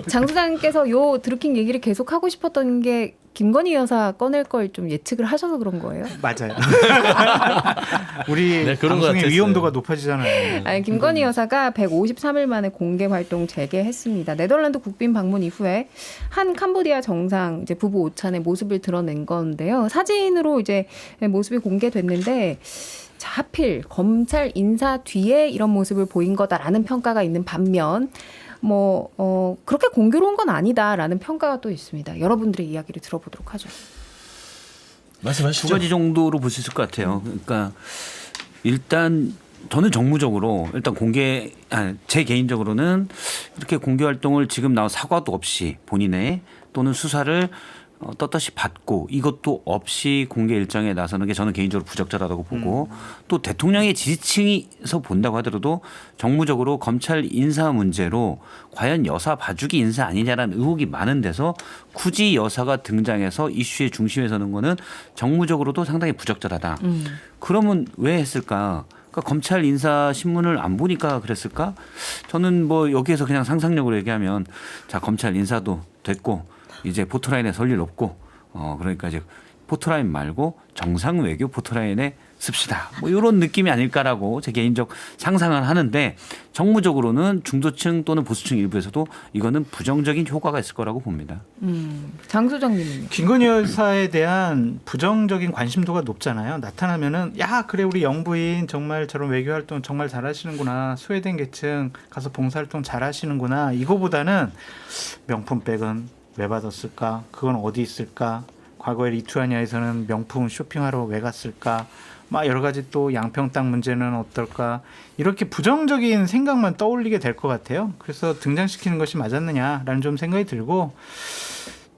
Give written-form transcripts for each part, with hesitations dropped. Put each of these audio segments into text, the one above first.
장 소장님께서 요 드루킹 얘기를 계속 하고 싶었던 게 김건희 여사 꺼낼 걸 좀 예측을 하셔서 그런 거예요? 맞아요. 우리 네, 그런 것 방송의 같았어요. 위험도가 높아지잖아요. 아니, 김건희 여사가 153일 만에 공개 활동 재개했습니다. 네덜란드 국빈 방문 이후에 한 캄보디아 정상 이제 부부 오찬의 모습을 드러낸 건데요. 사진으로 이제 모습이 공개됐는데 자, 하필 검찰 인사 뒤에 이런 모습을 보인 거다라는 평가가 있는 반면 그렇게 공교로운 건 아니다라는 평가가 또 있습니다. 여러분들의 이야기를 들어보도록 하죠. 말씀하시죠. 두 가지 정도로 볼 수 있을 것 같아요. 그러니까 일단 저는 정무적으로 일단 제 개인적으로는 이렇게 공개 활동을 지금 나와 사과도 없이 본인의 또는 수사를 떳떳이 받고 이것도 없이 공개 일정에 나서는 게 저는 개인적으로 부적절하다고 보고 또 대통령의 지지층에서 본다고 하더라도 정무적으로 검찰 인사 문제로 과연 여사 봐주기 인사 아니냐라는 의혹이 많은 데서 굳이 여사가 등장해서 이슈의 중심에 서는 거는 정무적으로도 상당히 부적절하다. 그러면 왜 했을까? 그러니까 검찰 인사 신문을 안 보니까 그랬을까? 저는 여기에서 그냥 상상력으로 얘기하면 자 검찰 인사도 됐고 이제 포토라인에 설 일 없고 그러니까 이제 포토라인 말고 정상 외교 포토라인에 씁시다. 이런 느낌이 아닐까라고 제 개인적 상상을 하는데 정무적으로는 중도층 또는 보수층 일부에서도 이거는 부정적인 효과가 있을 거라고 봅니다. 장 소장님은요? 김건희 여사에 대한 부정적인 관심도가 높잖아요. 나타나면은 야 그래 우리 영부인 정말 저런 외교 활동 정말 잘하시는구나. 스웨덴 계층 가서 봉사활동 잘하시는구나. 이거보다는 명품백은 왜 받았을까? 그건 어디 있을까? 과거에 리투아니아에서는 명품 쇼핑하러 왜 갔을까? 막 여러 가지 또 양평 땅 문제는 어떨까? 이렇게 부정적인 생각만 떠올리게 될 것 같아요. 그래서 등장시키는 것이 맞았느냐라는 좀 생각이 들고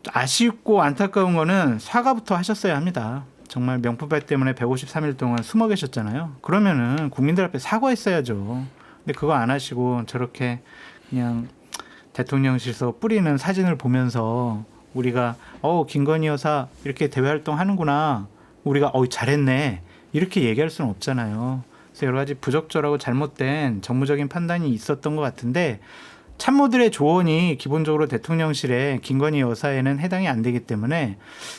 아쉽고 안타까운 거는 사과부터 하셨어야 합니다. 정말 명품백 때문에 153일 동안 숨어 계셨잖아요. 그러면은 국민들 앞에 사과했어야죠. 근데 그거 안 하시고 저렇게 그냥 대통령실에서 뿌리는 사진을 보면서 우리가 김건희 여사 이렇게 대외 활동하는구나. 우리가 잘했네. 이렇게 얘기할 수는 없잖아요. 그래서 여러 가지 부적절하고 잘못된 정무적인 판단이 있었던 것 같은데 참모들의 조언이 기본적으로 대통령실에 김건희 여사에는 해당이 안 되기 때문에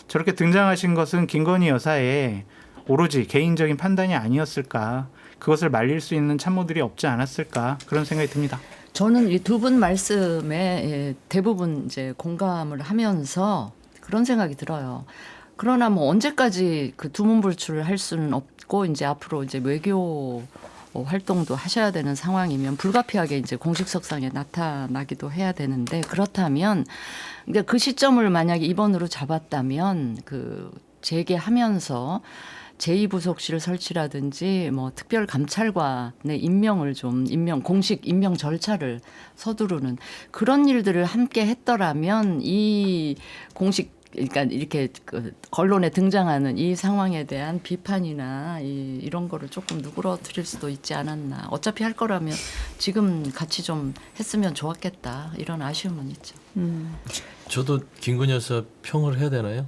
저렇게 등장하신 것은 김건희 여사의 오로지 개인적인 판단이 아니었을까. 그것을 말릴 수 있는 참모들이 없지 않았을까. 그런 생각이 듭니다. 저는 이 두 분 말씀에 대부분 이제 공감을 하면서 그런 생각이 들어요. 그러나 언제까지 그 두문불출을 할 수는 없고 이제 앞으로 이제 외교 활동도 하셔야 되는 상황이면 불가피하게 이제 공식석상에 나타나기도 해야 되는데 그렇다면 이제 그 시점을 만약에 이번으로 잡았다면 그 재개하면서 제2부속실 설치라든지 특별 감찰관의 임명을 공식 임명 절차를 서두르는 그런 일들을 함께 했더라면 이 그러니까 이렇게 언론에 등장하는 이 상황에 대한 비판이나 이런 거를 조금 누그러뜨릴 수도 있지 않았나. 어차피 할 거라면 지금 같이 좀 했으면 좋았겠다. 이런 아쉬움은 있죠. 저도 김건희 여사 평을 해야 되나요?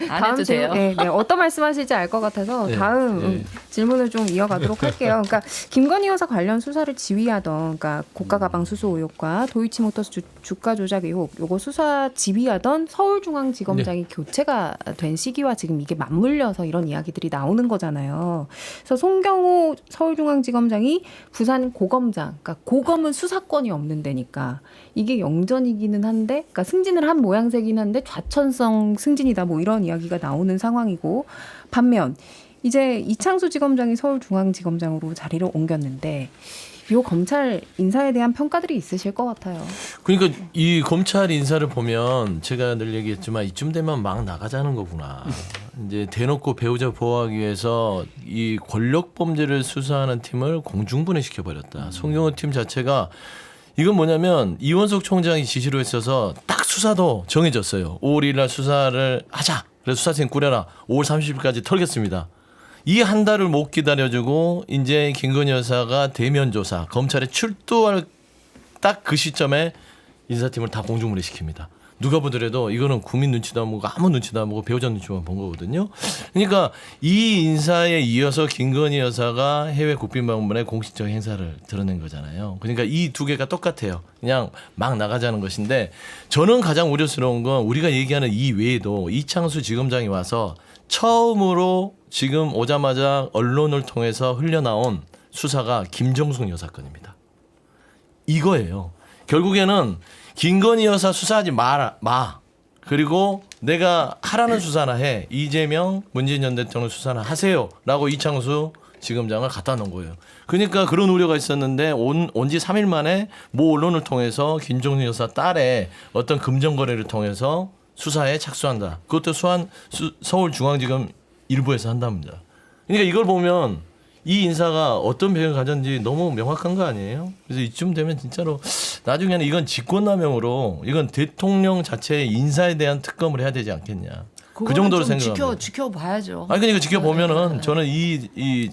안 해도 돼요. 네, 어떤 말씀하실지 알 것 같아서 네, 다음 질문을 좀 이어가도록 할게요. 그러니까 김건희 여사 관련 수사를 지휘하던, 그러니까 고가 가방 수수 의혹과 도이치모터스 주가 조작 의혹, 요거 수사 지휘하던 서울중앙지검장이 교체가 된 시기와 지금 이게 맞물려서 이런 이야기들이 나오는 거잖아요. 그래서 송경호 서울중앙지검장이 부산 고검장, 그러니까 고검은 수사권이 없는 데니까 이게 영전이기는 한데, 그러니까 승진을 한 모양새긴 한데 좌천성 승진이다, 이런 이야기가 나오는 상황이고, 반면 이제 이창수 지검장이 서울중앙지검장으로 자리를 옮겼는데 요 검찰 인사에 대한 평가들이 있으실 것 같아요. 그러니까 이 검찰 인사를 보면 제가 늘 얘기했지만 이쯤 되면 막 나가자는 거구나. 이제 대놓고 배우자 보호하기 위해서 이 권력 범죄를 수사하는 팀을 공중분해시켜 버렸다. 송경호 팀 자체가 이건 뭐냐면 이원석 총장이 지시로 했어서 딱 수사도 정해졌어요. 5월 1일 날 수사를 하자. 그래서 수사팀 꾸려라. 5월 30일까지 털겠습니다. 이 한 달을 못 기다려주고 이제 김건희 여사가 대면 조사 검찰에 출두할 딱 그 시점에 인사팀을 다 공중분해 시킵니다. 누가 보더라도 이거는 국민 눈치도 안 보고 아무 눈치도 안 보고 배우자 눈치만 본 거거든요. 그러니까 이 인사에 이어서 김건희 여사가 해외 국빈 방문의 공식적 행사를 드러낸 거잖아요. 그러니까 이 두 개가 똑같아요. 그냥 막 나가자는 것인데 저는 가장 우려스러운 건 우리가 얘기하는 이 외에도 이창수 지검장이 와서 처음으로 지금 오자마자 언론을 통해서 흘려나온 수사가 김정숙 여사 건입니다. 이거예요. 결국에는 김건희 여사 수사하지 마. 그리고 내가 하라는 수사나 해. 이재명, 문재인 전 대통령 수사나 하세요라고 이창수 지검장을 갖다 놓은 거예요. 그러니까 그런 우려가 있었는데 온 지 3일 만에 모 언론을 통해서 김정숙 여사 딸의 어떤 금전 거래를 통해서 수사에 착수한다. 그것도 서울중앙지검 일부에서 한답니다. 그러니까 이걸 보면 이 인사가 어떤 배경을 가졌는지 너무 명확한 거 아니에요? 그래서 이쯤 되면 진짜로 나중에는 이건 직권남용으로 이건 대통령 자체의 인사에 대한 특검을 해야 되지 않겠냐. 그 정도로 생각합니다. 지켜봐야죠. 아니 그러니까 지켜보면은 저는 이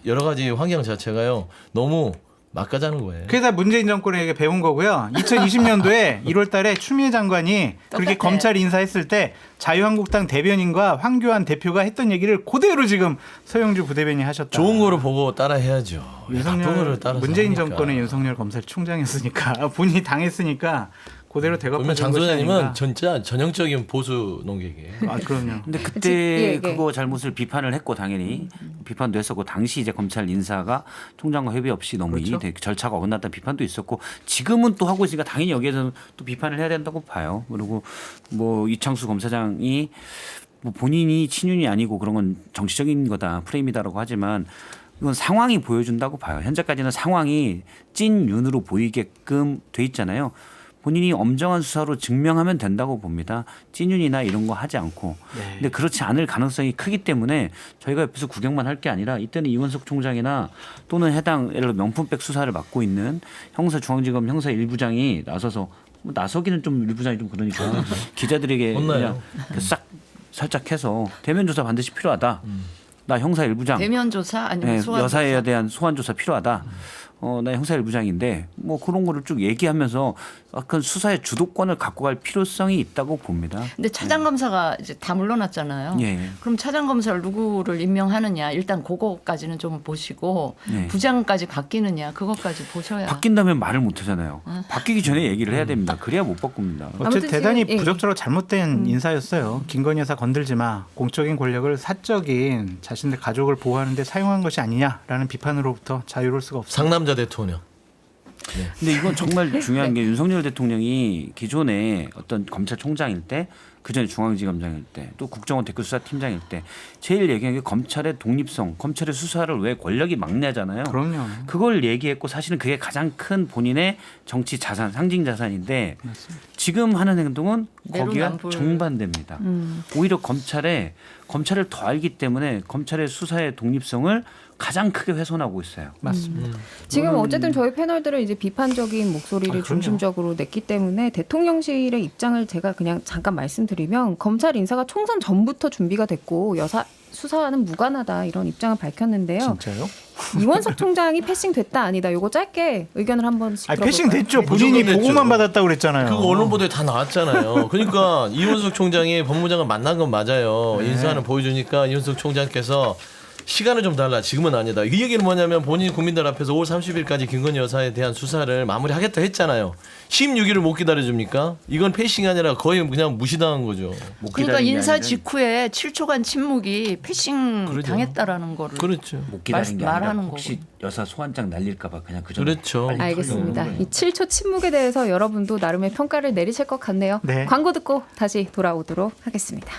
여러 가지 환경 자체가요 너무 막가자는 거예요. 그게 다 문재인 정권에게 배운 거고요. 2020년도에 1월 달에 추미애 장관이 그렇게 똑같아. 검찰 인사했을 때 자유한국당 대변인과 황교안 대표가 했던 얘기를 그대로 지금 서영주 부대변인이 하셨다. 좋은 거를 보고 따라 해야죠. 나쁜 윤석열 거를 따라서 문재인 하니까. 정권의 윤석열 검찰총장이었으니까 본인이 당했으니까 그대로 그러면 대갚아준 장 것이 소장님은 아닌가. 진짜 전형적인 보수 농객이에요. 아 그럼요. 근데 그치? 그때 예, 예. 그거 잘못을 비판을 했고 당연히 비판도 했었고 당시 이제 검찰 인사가 총장과 협의 없이 너무 그렇죠. 이 절차가 어긋났다는 비판도 있었고 지금은 또 하고 있으니까 당연히 여기에서는 또 비판을 해야 된다고 봐요. 그리고 뭐 이창수 검사장이 뭐 본인이 친윤이 아니고 그런 건 정치적인 거다 프레임이다라고 하지만 이건 상황이 보여준다고 봐요. 현재까지는 상황이 찐윤으로 보이게끔 돼 있잖아요. 본인이 엄정한 수사로 증명하면 된다고 봅니다. 찐윤이나 이런 거 하지 않고. 네. 근데 그렇지 않을 가능성이 크기 때문에 저희가 옆에서 구경만 할 게 아니라 이때는 이원석 총장이나 또는 해당 예를 들어 명품백 수사를 맡고 있는 형사중앙지검 형사 1부장이 나서서 뭐 나서기는 좀 1부장이 좀 그러니까 기자들에게 혼나요. 그냥 싹 살짝 해서 대면 조사 반드시 필요하다. 나 형사 1부장. 대면 조사 아니면 네, 소환 여사에 조사? 대한 소환 조사 필요하다. 나 형사 1부장인데 뭐 그런 거를 쭉 얘기하면서 약간 수사의 주도권을 갖고 갈 필요성이 있다고 봅니다. 근데 차장 검사가 이제 다 물러났잖아요. 예. 그럼 차장 검사를 누구를 임명하느냐 일단 그거까지는 좀 보시고 네. 부장까지 바뀌느냐 그것까지 보셔야. 바뀐다면 말을 못 하잖아요. 바뀌기 전에 얘기를 해야 됩니다. 그래야 못 바꿉니다. 어쨌든 아무튼 대단히 지금, 예. 부적절하고 잘못된 인사였어요. 김건희 여사 건들지 마. 공적인 권력을 사적인 자신들 가족을 보호하는 데 사용한 것이 아니냐라는 비판으로부터 자유로울 수가 없습니다. 상남자 대통령. 근데 이건 정말 중요한 게 윤석열 대통령이 기존에 어떤 검찰총장일 때 그전에 중앙지검장일 때 또 국정원 특별수사팀장일 때 제일 얘기한 게 검찰의 독립성, 검찰의 수사를 왜 권력이 막내잖아요. 그럼요. 그걸 얘기했고 사실은 그게 가장 큰 본인의 정치 자산, 상징 자산인데 지금 하는 행동은 거기와 내로남불. 정반대입니다. 오히려 검찰을 더 알기 때문에 검찰의 수사의 독립성을 가장 크게 훼손하고 있어요. 맞습니다. 지금 어쨌든 저희 패널들은 이제 비판적인 목소리를 그럼요. 중심적으로 냈기 때문에 대통령실의 입장을 제가 그냥 잠깐 말씀드리면 검찰 인사가 총선 전부터 준비가 됐고 여사 수사와는 무관하다 이런 입장을 밝혔는데요. 진짜요? 이원석 총장이 패싱됐다 아니다. 요거 짧게 의견을 한 번씩 아니, 들어볼까요? 패싱 됐죠. 네. 본인이 무조건 보고만 됐죠. 받았다고 그랬잖아요. 그거 언론 보도에 다 나왔잖아요. 그러니까 이원석 총장이 법무장관 만난 건 맞아요. 네. 인사는 보여주니까 이원석 총장께서 시간을 좀 달라. 지금은 아니다. 이 얘기는 뭐냐면 본인 국민들 앞에서 5월 30일까지 김건희 여사에 대한 수사를 마무리하겠다 했잖아요. 16일을 못 기다려줍니까? 이건 패싱이 아니라 거의 그냥 무시당한 거죠. 못 그러니까 기다린 게 인사 아니라 직후에 7초간 침묵이 패싱 그러죠. 당했다라는 거를 그렇죠. 못 기다린 게 말하는 아니라 혹시 여사 소환장 날릴까봐 그냥 그 전에 그렇죠. 빨리 알겠습니다. 털려는 이 7초 침묵에 대해서 여러분도 나름의 평가를 내리실 것 같네요. 네. 광고 듣고 다시 돌아오도록 하겠습니다.